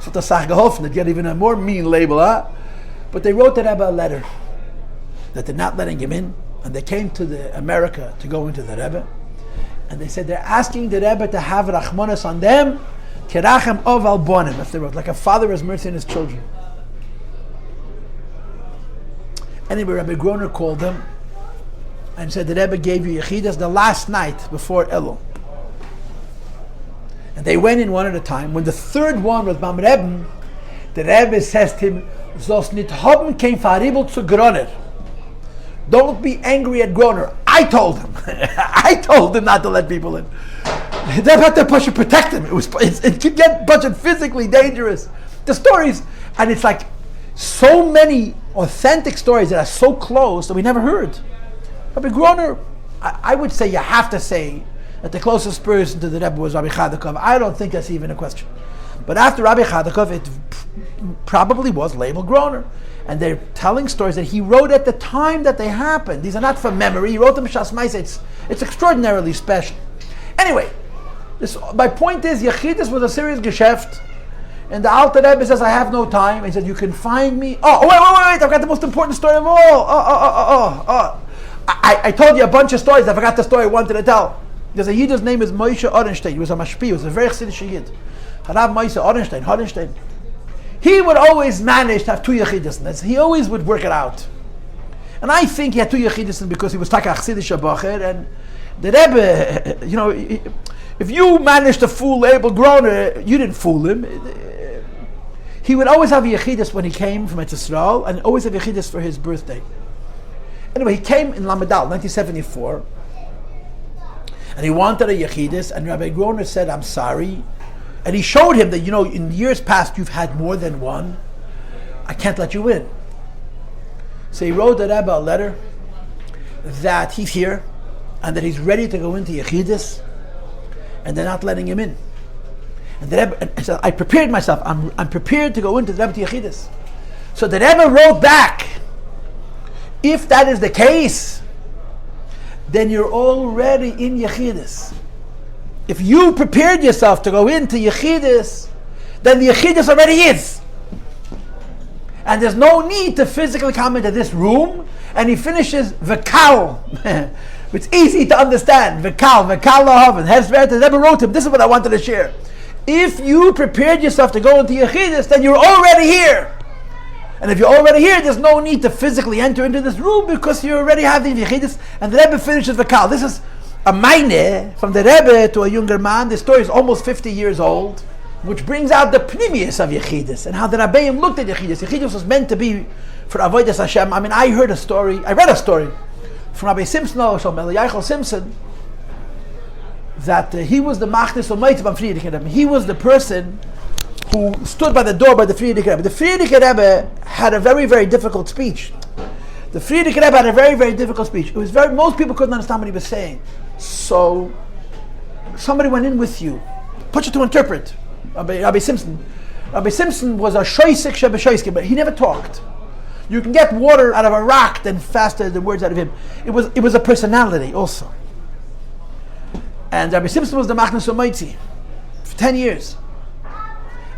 So the Sach geholfen, they'd get even a more mean label, huh? But they wrote the Rebbe a letter that they're not letting him in. And they came to America to go into the Rebbe. And they said they're asking the Rebbe to have Rachmanas on them, Kerachem of Albonim, if they wrote, like a father has mercy on his children. Anyway, Rabbi Groner called them and said the Rebbe gave you Yechidus the last night before Elul. And they went in one at a time. When the third one was Mam Rebbe, the Rebbe says to him, Zos nit haben kein Faribel zu Groner. Don't be angry at Groner. I told him. I told him not to let people in. They had to push and protect him. It could get budget physically dangerous. The stories, and it's like so many authentic stories that are so close that we never heard. Rabbi Groner, I would say you have to say that the closest person to the Rebbe was Rabbi Chadakov. I don't think that's even a question. But after Rabbi Chadakov, it probably was labeled Groner. And they're telling stories that he wrote at the time that they happened. These are not from memory. He wrote them Shas Maisa. It's extraordinarily special. Anyway, my point is, Yechidus was a serious geschäft. And the Alter Rebbe says, I have no time. He said, you can find me. Oh, wait, I've got the most important story of all. I told you a bunch of stories. I forgot the story I wanted to tell. There's a Yid, his name is Moshe Orenstein. He was a mashpi. He was a very chassidish Yid. Harav Moshe Orenstein. He would always manage to have two yechidus. He always would work it out. And I think he had two yechidus because he was taka chassidish abacher. And the Rebbe, if you managed to fool Abel Groner, you didn't fool him. He would always have a yechidus when he came from Eretz Yisrael, and always have a yechidus for his birthday. Anyway, he came in Lamadal, 1974, and he wanted a yechidus, and Rabbi Groner said, I'm sorry. And he showed him that, in years past, you've had more than one. I can't let you in. So he wrote the Rebbe a letter that he's here, and that he's ready to go into yechidus, and they're not letting him in. And the Rebbe said, I prepared myself. I'm prepared to go into the Rebbe yechidus. So the Rebbe wrote back, if that is the case, then you're already in yechidus. If you prepared yourself to go into yechidus, then the yechidus already is. And there's no need to physically come into this room. And he finishes v'kal. It's easy to understand. V'kal lahaven. The Rebbe wrote him, this is what I wanted to share. If you prepared yourself to go into yechidus, then you're already here. And if you're already here, there's no need to physically enter into this room because you already have the yechidus. And the Rebbe finishes v'kal. This is a meine from the Rebbe to a younger man. The story is almost 50 years old, which brings out the pnimius of yechidus and how the Rabbeim looked at yechidus. Yechidus was meant to be for avodas Hashem. I read a story from Rabbi Simpson, Eliyahu Simpson, that he was the machnis of From Friedrich Rebbe. He was the person who stood by the door by the Friedrich Rebbe. The Friedrich Rebbe had a very, very difficult speech. It was most people couldn't understand what he was saying. So somebody went in with you, put you to interpret. Rabbi Simpson. Rabbi Simpson was a shoisik shebeshoiskim, but he never talked. You can get water out of a rock than faster than words out of him. It was a personality also. And Rabbi Simpson was the Machnas U'Maitzi for 10 years.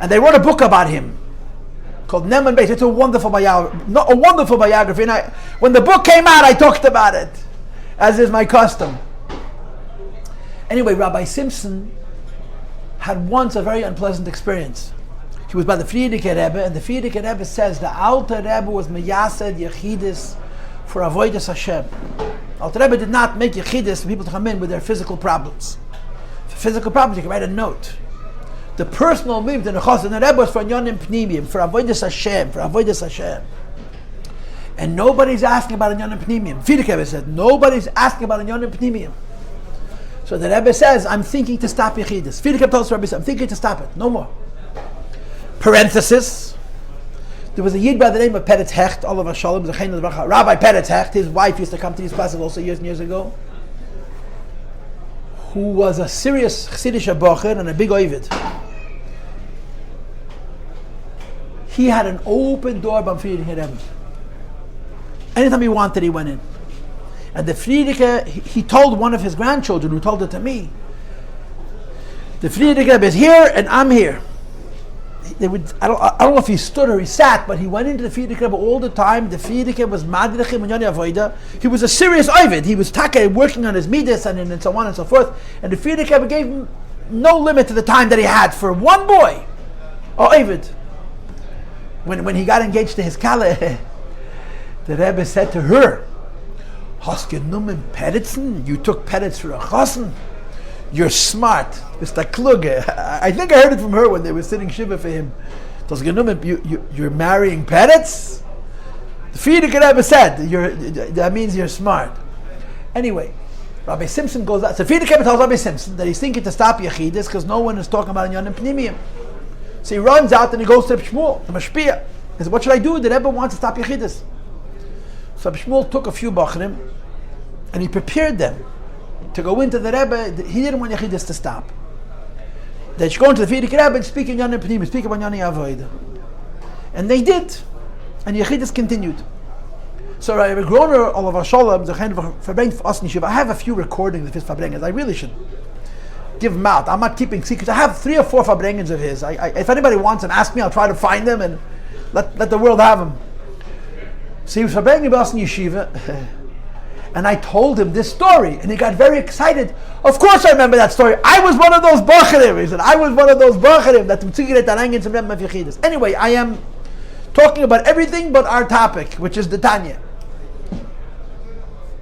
And they wrote a book about him called Neman Beis. It's a wonderful biography. And when the book came out, I talked about it, as is my custom. Anyway, Rabbi Simpson had once a very unpleasant experience. He was by the Friedrich Rebbe, and the Friedrich Rebbe says the Alter Rebbe was meyased yechidus for avodas Hashem. Alter Rebbe did not make yechidus for people to come in with their physical problems. For physical problems, you can write a note. The personal movement in the Chos and the Rebbe was for Yonim Pnimiyim, for avodas Hashem. And nobody's asking about Yonim Pnimiyim. Friedrich Rebbe said, nobody's asking about Yonim Pnimiyim. So the Rebbe says, I'm thinking to stop yechidus. Friedrich Rebbe tells the Rebbe, I'm thinking to stop it, no more. Parenthesis. There was a Yid by the name of Peretz Hecht, Olav Shalom, Rabbi Peretz Hecht. His wife used to come to these classes also years and years ago, who was a serious Chassidish Bocher and a big Ovid. He had an open door by Friedrich Rebbe. Anytime he wanted, he went in. And the Friedrich, he told one of his grandchildren, who told it to me, the Friedrich Rebbe is here and I'm here. I don't know if he stood or he sat, but he went into the Friedrich Rebbe all the time. The Friedrich Rebbe was madrichim and yoni avoida. He was a serious ovid. He was working on his midas and so on and so forth. And the Friedrich Rebbe gave him no limit to the time that he had for one boy, or ovid. When he got engaged to his kala, the Rebbe said to her, "Hast genommen Peritzen? You took Peretz for a chosen? You're smart, Mr. Kluge." I think I heard it from her when they were sitting shiva for him. You're marrying Peretz? The Friedrich Rebbe said, that means you're smart. Anyway, Rabbi Simpson goes out. So Friedrich Rebbe tells Rabbi Simpson that he's thinking to stop Yechidus because no one is talking about Yonim Pnimiyim. So he runs out and he goes to Reb Shmuel, the Mashpia. He said, what should I do? The Rebbe wants to stop Yechidus. So Reb Shmuel took a few Bachrim and he prepared them to go into the Rebbe. He didn't want Yechidus to stop. They should go into the Friedrich Rebbe and speak in Yonim Pnimiyim, speak about Yoni Avodah. And they did. And Yechidus continued. So Rabbi Groner, Olav Shalom, the kind of Verbrengt for us in Yeshiva. I have a few recordings of his Verbrengens. I really should give them out. I'm not keeping secrets. I have 3 or 4 Verbrengens of his. If anybody wants and ask me, I'll try to find them and let the world have them. So he was Verbrengt for us in Yeshiva. And I told him this story, and he got very excited. Of course I remember that story. I was one of those bacharim. He said, I was one of those bacharim that Anyway, I am talking about everything but our topic, which is the Tanya.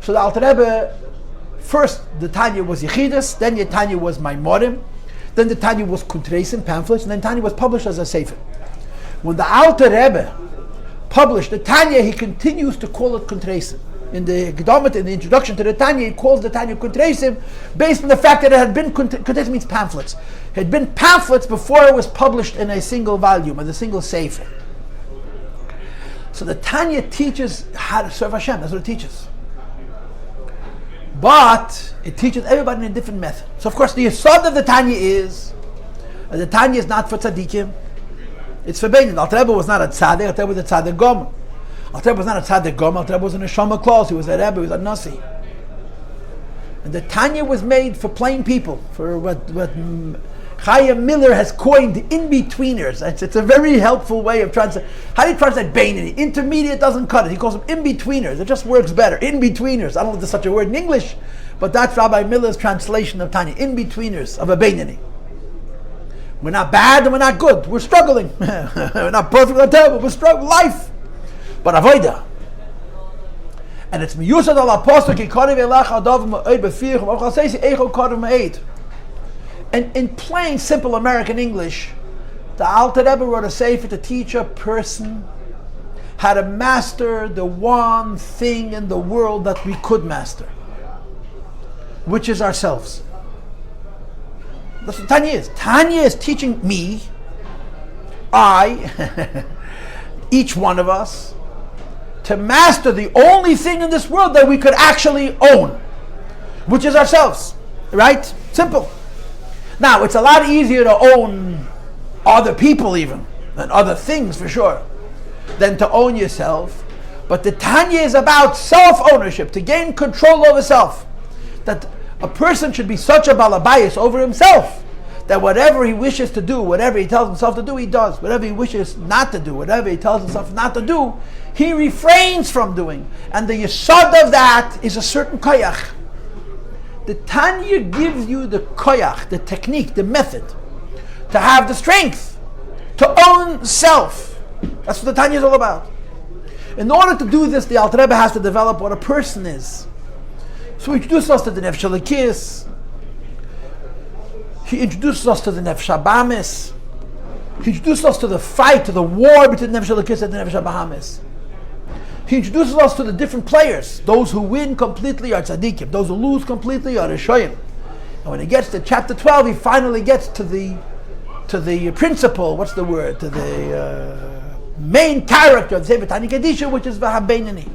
So the Alter Rebbe, first the Tanya was Yechidus, then the Tanya was Maimorim, then the Tanya was Kuntreisim, pamphlets, and then Tanya was published as a Sefer. When the Alter Rebbe published the Tanya, he continues to call it Kuntreisim. In the Gedomet, in the introduction to the Tanya, he calls the Tanya Kuntreisim based on the fact that it had been, Kuntreisim means pamphlets. It had been pamphlets before it was published in a single volume, as a single Sefer. So the Tanya teaches how to serve Hashem, that's what it teaches. But it teaches everybody in a different method. So of course the yesod of the Tanya is the Tanya is not for tzaddikim, it's for beinin. Alter Rebbe was not a tzaddik, Alter Rebbe was a tzaddik gomer. Alter Rebbe was not a tzaddik gomer, Alter Rebbe was a neshama klaus, he was a Rebbe, he was a nasi. And the Tanya was made for plain people, for what Chaim Miller has coined in-betweeners. It's a very helpful way of translating. How do you translate Beinani? Intermediate doesn't cut it. He calls them in-betweeners. It just works better. In-betweeners. I don't know if there's such a word in English, but that's Rabbi Miller's translation of Tanya. In-betweeners of a Beinani. We're not bad and we're not good. We're struggling. We're not perfect or terrible. We're struggling. Life. But avoida. And it's miyusad al apostle ki korev elach adav ma'ed befirch v'achal seisi echo korev ma'ed. And in plain, simple American English, the Alter Rebbe wrote a sefer to teach a person how to master the one thing in the world that we could master, which is ourselves. That's what Tanya is. Tanya is teaching me, each one of us, to master the only thing in this world that we could actually own, which is ourselves. Right? Simple. Now, it's a lot easier to own other people even, and other things for sure, than to own yourself. But the Tanya is about self-ownership, to gain control over self. That a person should be such a balabayas over himself, that whatever he wishes to do, whatever he tells himself to do, he does. Whatever he wishes not to do, whatever he tells himself not to do, he refrains from doing. And the yesod of that is a certain koyach. The Tanya gives you the koyach, the technique, the method, to have the strength, to own self. That's what the Tanya is all about. In order to do this, the Alter Rebbe has to develop what a person is. So he introduces us to the Nefesh Elokis. He introduces us to the Nefesh Habahamis. He introduces us to the fight, to the war between the Nefesh Elokis and the Nefesh Habahamis. He introduces us to the different players. Those who win completely are tzaddikim. Those who lose completely are rishoyim. And when he gets to chapter 12, he finally gets to the principle. What's the word? To the main character of the Sefer Tanya Kedisha, which is v'habeinani.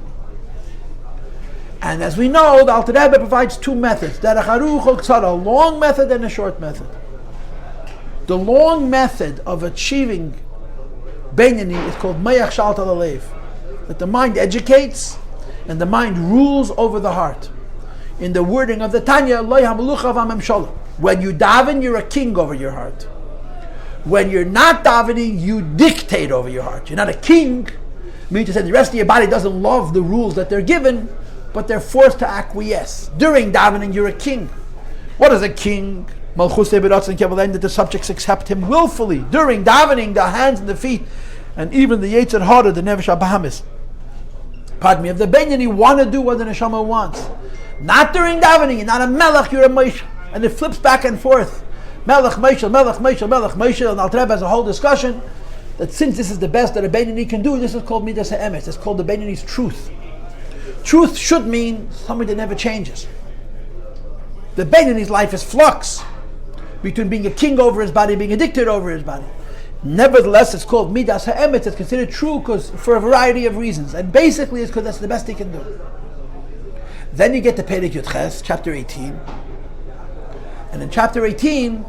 And as we know, the Alter Rebbe provides two methods: derech aruch or ksara, a long method and a short method. The long method of achieving beinani is called mayach shalt al alev. That the mind educates and the mind rules over the heart. In the wording of the Tanya, when you daven, you're a king over your heart. When you're not davening, you dictate over your heart. You're not a king, meaning to say the rest of your body doesn't love the rules that they're given, but they're forced to acquiesce. During davening, you're a king. What is a king? That the subjects accept him willfully. During davening, the hands and the feet, and even the Yetzer Hara, the Nefesh Habahamis. Pardon me, if the Beinani want to do what the Neshama wants, not during davening, you're not a Melech, you're a Moshe. And it flips back and forth. Melech, Moshe, Melech, Moshe, Melech, Moshe. And Alter Rebbe has a whole discussion that since this is the best that a Beinani can do, this is called Midas HaEmes. It's called the Beinani's truth. Truth should mean something that never changes. The Beinani's life is flux between being a king over his body and being a dictator over his body. Nevertheless, it's called Midas HaEmes. It's considered true for a variety of reasons. And basically, it's because that's the best he can do. Then you get to Perek Yud Ches, chapter 18. And in chapter 18,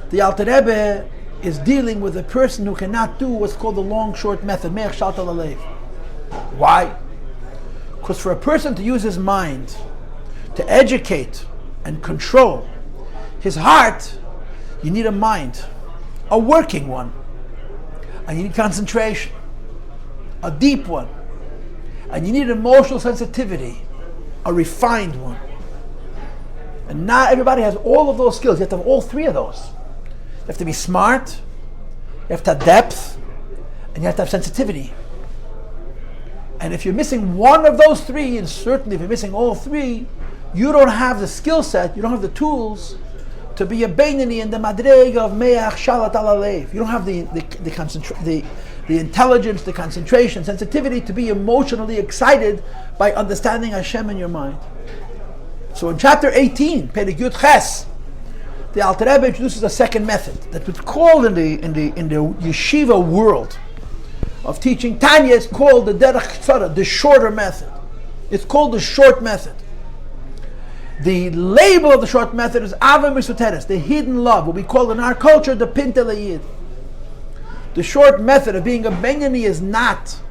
the Alter Rebbe is dealing with a person who cannot do what's called the long-short method. Me'ach shalt al alev. Why? Because for a person to use his mind to educate and control his heart, you need a mind. A working one, and you need concentration, a deep one, and you need emotional sensitivity, a refined one. And not everybody has all of those skills. You have to have all three of those. You have to be smart, you have to have depth, and you have to have sensitivity. And if you're missing one of those three, and certainly if you're missing all three, you don't have the skill set, you don't have the tools to be a Beinani in the Madrega of Me'ach Shalat Al Alev. You don't have the intelligence, the concentration, sensitivity to be emotionally excited by understanding Hashem in your mind. So in chapter 18, Perek Yud Ches, the Alter Rebbe introduces a second method that was called in the yeshiva world of teaching Tanya. It's called the Derech Tzara, the shorter method. It's called the short method. The label of the short method is Ava Misoteres, the hidden love, what we call in our culture the Pintel Yid. The short method of being a Beinani is not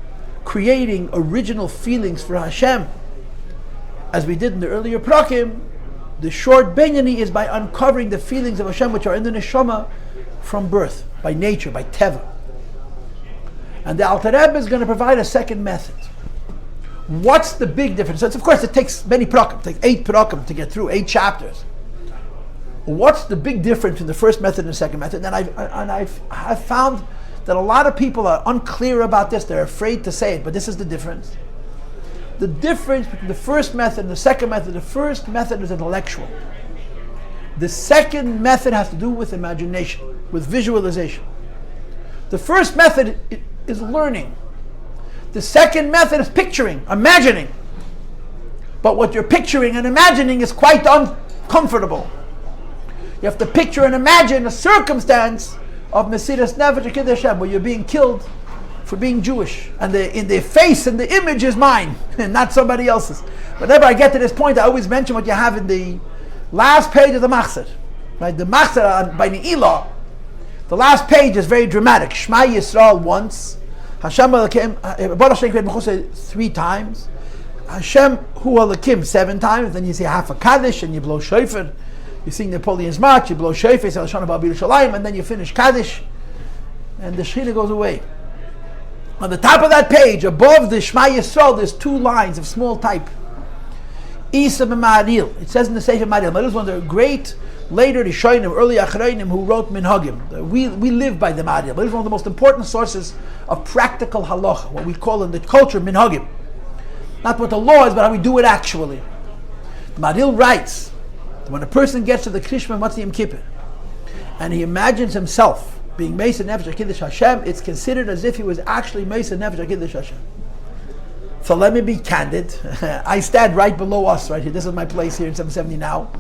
creating original feelings for Hashem. As we did in the earlier Prakim, the short Beinani is by uncovering the feelings of Hashem which are in the Neshama from birth, by nature, by Teva. And the Alter Rebbe is going to provide a second method. What's the big difference? So of course, it takes many Prakim, it takes 8 Prakim to get through, 8 chapters. What's the big difference in the first method and the second method? And I've found that a lot of people are unclear about this. They're afraid to say it, but this is the difference. The difference between the first method and the second method: the first method is intellectual. The second method has to do with imagination, with visualization. The first method is learning. The second method is picturing, imagining. But what you're picturing and imagining is quite uncomfortable. You have to picture and imagine a circumstance of Mesiras Nefesh Kiddush Hashem, where you're being killed for being Jewish, and in the face and the image is mine, and not somebody else's. Whenever I get to this point, I always mention what you have in the last page of the Machzor. Right? The Machzor by Ne'ilah, the last page is very dramatic. Shema Yisrael once, Hashem Elokim, Baruch Shem Kved Mechusay 3 times, Hashem Hu Elokim 7 times, then you say half a Kaddish and you blow shofar. You sing Napoleon's March, you blow shofar, say Lashon Haba B'Yerushalayim, and then you finish Kaddish, and the Shechina goes away. On the top of that page, above the Shema Yisrael, there's 2 lines of small type. Isa b'Ma'aril. It says in the Sefer Ma'aril. Ma'aril is one of the great later Rishonim, early Achronim, who wrote Minhagim. We live by the Ma'aril. Ma'aril is one of the most important sources of practical halacha, what we call in the culture Minhagim. Not what the law is, but how we do it actually. The Ma'aril writes that when a person gets to the Krishma Matzah Yom Kippur, and he imagines himself being Meisei Nefesh HaKiddush Hashem, it's considered as if he was actually Meisei Nefesh HaKiddush Hashem. So let me be candid. I stand right below us, right here. This is my place here in 770 now.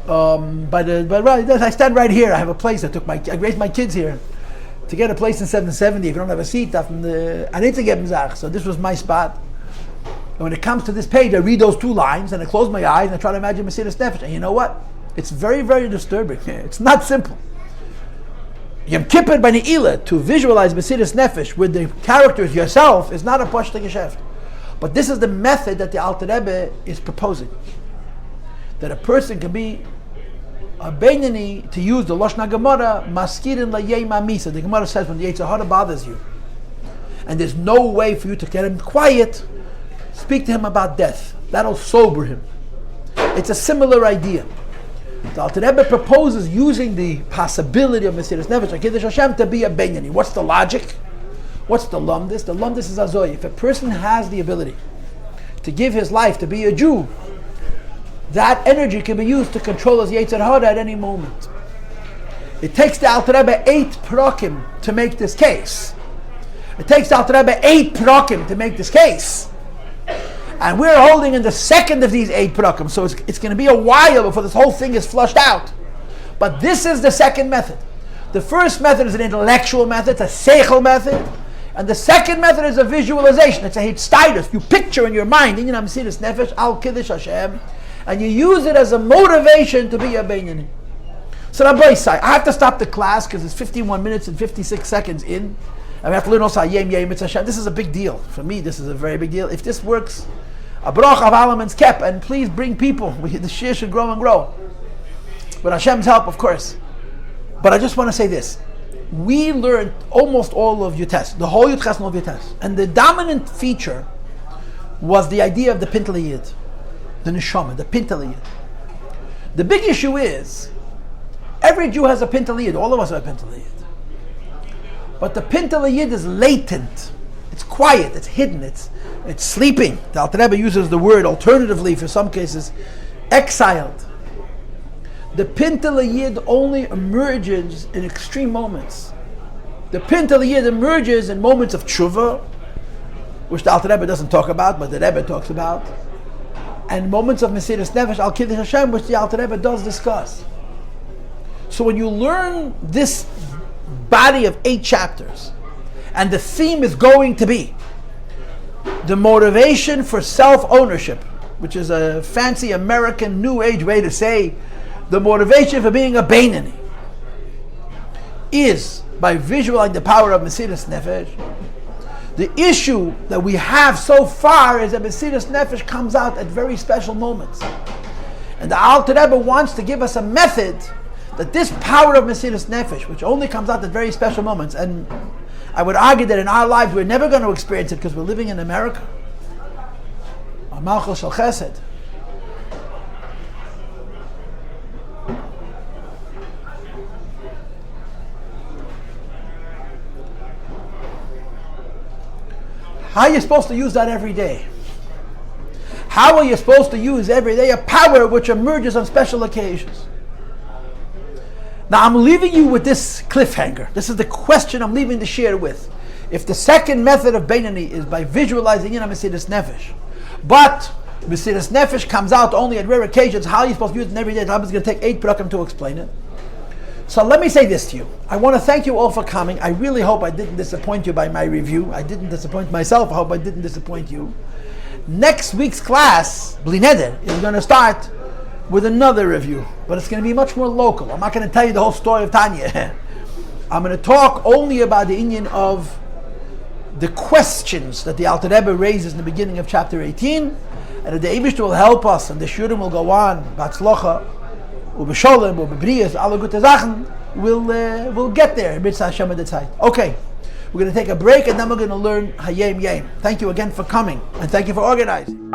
But I stand right here. I have a place. I raised my kids here. To get a place in 770, if you don't have a seat, I need to get mizach. So this was my spot. And when it comes to this page, I read those 2 lines and I close my eyes and I try to imagine Mesiras Nefesh. And you know what? It's very, very disturbing. It's not simple. Yom Kippur by Ne'ilah, to visualize Mesiras Nefesh with the characters yourself, is not a pashta geschäft. But this is the method that the Alter Rebbe is proposing. That a person can be a Beinani, to use the Lashon Gemara, maskirin la'yema misa. The Gemara says when the Yetzer Hara bothers you, and there's no way for you to get him quiet, speak to him about death. That'll sober him. It's a similar idea. The Alter Rebbe proposes using the possibility of Mesiras Nefesh HaKiddush Hashem to be a Beinani. What's the logic? What's the lumdis? The lumdis is azoy. If a person has the ability to give his life to be a Jew, that energy can be used to control his Yetzer Hara at any moment. It takes the Alter Rebbe 8 Prakim to make this case. It takes the Alter Rebbe 8 Prakim to make this case. And we're holding in the second of these 8 Prakim, so it's going to be a while before this whole thing is flushed out. But this is the second method. The first method is an intellectual method, it's a seichel method. And the second method is a visualization, it's a hitztaitus. You picture in your mind, in Mesiras Nefesh al Kiddush Hashem, and you use it as a motivation to be a Beinani. So Rabbi say, I have to stop the class because it's 51 minutes and 56 seconds in. And we have to learn also Yem It's Hashem. This is a big deal. For me, this is a very big deal. If this works, a brach of Alaman's kep, and please bring people. The shir should grow and grow. With Hashem's help, of course. But I just want to say this. We learned almost all of Yutes, the whole Yutes and all of Yutes. And the dominant feature was the idea of the Pintel Yid. the neshama, the Paltiel Yid. The big issue is, every Jew has a Paltiel Yid, all of us have a Paltiel Yid. But the Paltiel Yid is latent, it's quiet, it's hidden, it's sleeping. The Alter Rebbe uses the word alternatively for some cases, exiled. The Paltiel Yid only emerges in extreme moments. The Paltiel Yid emerges in moments of tshuva, which the Alter Rebbe doesn't talk about, but the Rebbe talks about, and moments of Mesiras Nefesh, Al Kiddush Hashem, which the Alter Rebbe does discuss. So when you learn this body of 8 chapters, and the theme is going to be the motivation for self-ownership, which is a fancy American New Age way to say the motivation for being a Beinani, is by visualizing the power of Mesiras Nefesh. The issue that we have so far is that Mesiras Nefesh comes out at very special moments. And the Alter Rebbe wants to give us a method that this power of Mesiras Nefesh, which only comes out at very special moments, and I would argue that in our lives we're never going to experience it because we're living in America. A Malchus Shel Chesed. How are you supposed to use that every day? How are you supposed to use every day a power which emerges on special occasions? Now I'm leaving you with this cliffhanger. This is the question I'm leaving the share with. If the second method of Beinani is by visualizing in a Mesiras Nefesh, but Mesiras Nefesh comes out only at rare occasions, how are you supposed to use it every day? I'm just going to take 8 parakim to explain it. So let me say this to you. I want to thank you all for coming. I really hope I didn't disappoint you by my review. I didn't disappoint myself. I hope I didn't disappoint you. Next week's class, Bli Neder, is going to start with another review, but it's going to be much more local. I'm not going to tell you the whole story of Tanya. I'm going to talk only about the inyan of the questions that the Alter Rebbe raises in the beginning of chapter 18, and that the Eibishter will help us, and the shurim will go on, Batzlocha, Ubesholem, Ubebriyas, alle gute Sachen, we'll get there, Mitzvah Hashem at the Zeit. Okay, we're going to take a break, and then we're going to learn Hayem Yem. Thank you again for coming, and thank you for organizing.